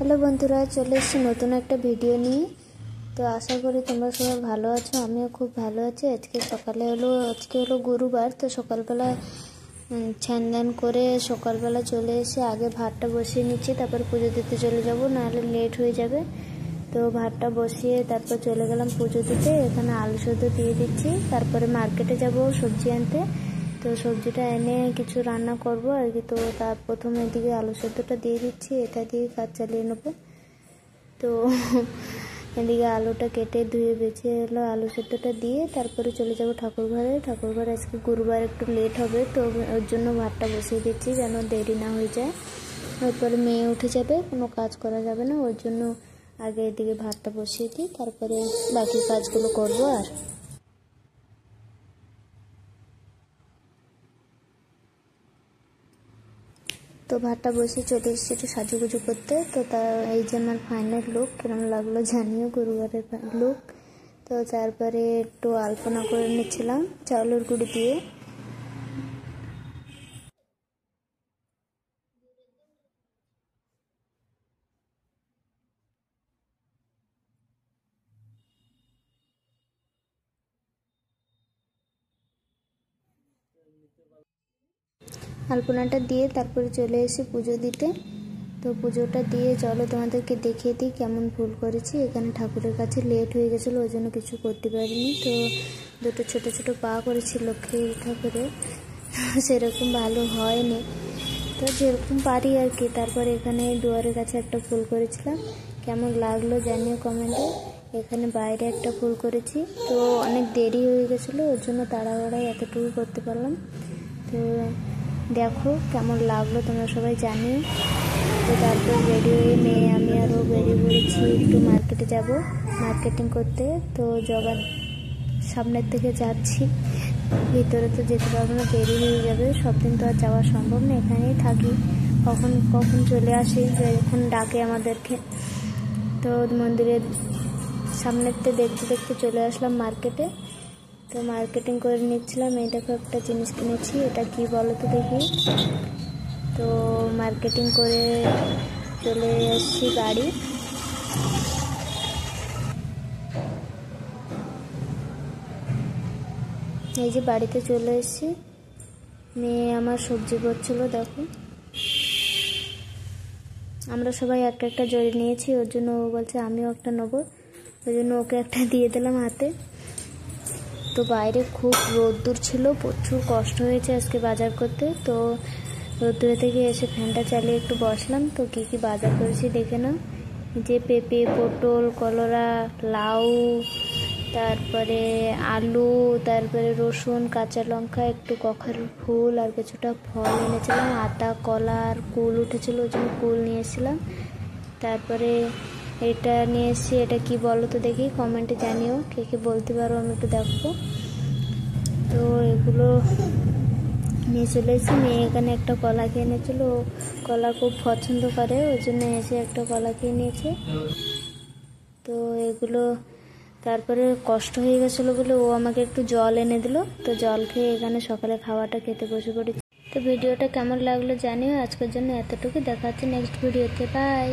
Hello বন্ধুরা, চলে এসেছি নতুন একটা ভিডিও নিয়ে। তো আশা করি তোমরা সবাই ভালো আছো, আমিও খুব ভালো আছি। আজকে হলো গুরুবার। তো সকালবেলা স্নান করে সকালবেলা চলে এসে আগে ভাতটা বসিয়ে নিচ্ছি, তারপর পুজো দিতে চলে যাব, নাহলে লেট হয়ে যাবে। তো ভাতটা বসিয়ে তারপর চলে গেলাম পুজো দিতে। এখানে আলু সেদ্ধ দিয়ে দিচ্ছি, তারপরে মার্কেটে যাব সবজি আনতে। তো সবজিটা এনে কিছু রান্না করব আর কি। তো তার প্রথমে এদিকে আলু সেদ্ধটা দিয়ে দিচ্ছি, এটা দিয়ে কাজ চালিয়ে নেব। তো এদিকে আলুটা কেটে ধুয়ে বেছে এলো, আলু সেদ্ধটা দিয়ে তারপরে চলে যাব ঠাকুরঘরে। আজকে গুরুবার, একটু লেট হবে, তো ওর জন্য ভাতটা বসিয়ে দিচ্ছি যেন দেরি না হয়ে যায়। এরপরে মেয়ে উঠে যাবে, কোনো কাজ করা যাবে না, ওর জন্য আগে এদিকে ভাতটা বসিয়ে দিই, তারপরে বাকি কাজগুলো করবো। আর তো ভাতটা বসে চলে এসেছি একটু সাজুগুজু করতে। তো এই যে আমার ফাইনাল লুক কেমন লাগলো জানিও, গুরুবারের লুক। তো তারপরে একটু আলপনা করে নিচ্ছিলাম চাউলের গুঁড়ি দিয়ে। আলপনাটা দিয়ে তারপরে চলে এসে পুজো দিতে। তো পুজোটা দিয়ে চলো তোমাদেরকে দেখিয়ে দিই কেমন ফুল করেছি। এখানে ঠাকুরের কাছে লেট হয়ে গেছিলো, ওই জন্য কিছু করতে পারিনি। তো দুটো ছোট ছোট পা করেছি লক্ষ্মী ঠাকুরের, সেরকম ভালো হয়নি, তো যেরকম পারি আর কি। তারপরে এখানে দুয়ারের কাছে একটা ফুল করেছিলাম, কেমন লাগলো জানিও কমেন্টে। এখানে বাইরে একটা ফুল করেছি, তো অনেক দেরি হয়ে গেছিলো, ওর জন্য তাড়াহুড়ায় এতটুকু করতে পারলাম। তো দেখো কেমন লাগলো তোমরা সবাই জানিও। তো তারপর রেডি হয়ে মেয়ে আমি আরও বেরিয়ে পড়েছি, একটু মার্কেটে যাব মার্কেটিং করতে। তো জগার সামনের থেকে যাচ্ছি, ভিতরে তো যেতে পারবো না, দেরি হয়ে যাবে। সব দিন তো আর যাওয়া সম্ভব না, এখানেই থাকি, কখন কখন চলে আসি যখন ডাকে আমাদেরকে। তো মন্দিরের সামনেতে দেখতে দেখতে চলে আসলাম মার্কেটে। তো মার্কেটিং করে নিচ্ছিলাম। এই দেখো একটা জিনিস কিনেছি, এটা কি বলো তো দেখি। তো মার্কেটিং করে চলে এসেছি বাড়ি। এই যে বাড়িতে চলে এসেছি, মেয়ে আমার সবজি করছিল দেখো। আমরা সবাই একটা একটা জড়ি নিয়েছি, ওর জন্য ও বলছে আমিও একটা নেবো, ওই জন্য ওকে একটা দিয়ে দিলাম হাতে। তো বাইরে খুব রোদ্দুর ছিল, প্রচুর কষ্ট হয়েছে আজকে বাজার করতে। তো রোদ্দুরে থেকে এসে ফ্যানটা চালিয়ে একটু বসলাম। তো কী কী বাজার করেছি দেখে নাও। যে পেঁপে, পটল, কলরা, লাউ, তারপরে আলু, তারপরে রসুন, কাঁচা লঙ্কা, একটু কখারু ফুল আর কিছুটা ফল এনেছিলাম। আতা, কলা আর কুল উঠেছিল, ওই জন্য কুল নিয়ে এসেছিলাম। তারপরে এটা নিয়ে এসেছি, এটা কি বলো তো দেখি, কমেন্টে জানিও কে কে বলতে পারো, আমি একটু দেখবো। তো এগুলো নিয়ে চলে এসেছি। মেয়ে এখানে একটা কলা খেয়ে নিয়েছিল, কলা খুব পছন্দ করে, ওই জন্য এসে একটা কলা খেয়ে নিয়েছে। তো এগুলো তারপরে কষ্ট হয়ে গেছিলো বলে ও আমাকে একটু জল এনে দিল। তো জল খেয়ে এখানে সকালে খাওয়াটা খেতে বসে পড়েছি। তো ভিডিওটা কেমন লাগলো জানিও। আজকের জন্য এতটুকু, দেখা হচ্ছে নেক্সট ভিডিওতে, বাই।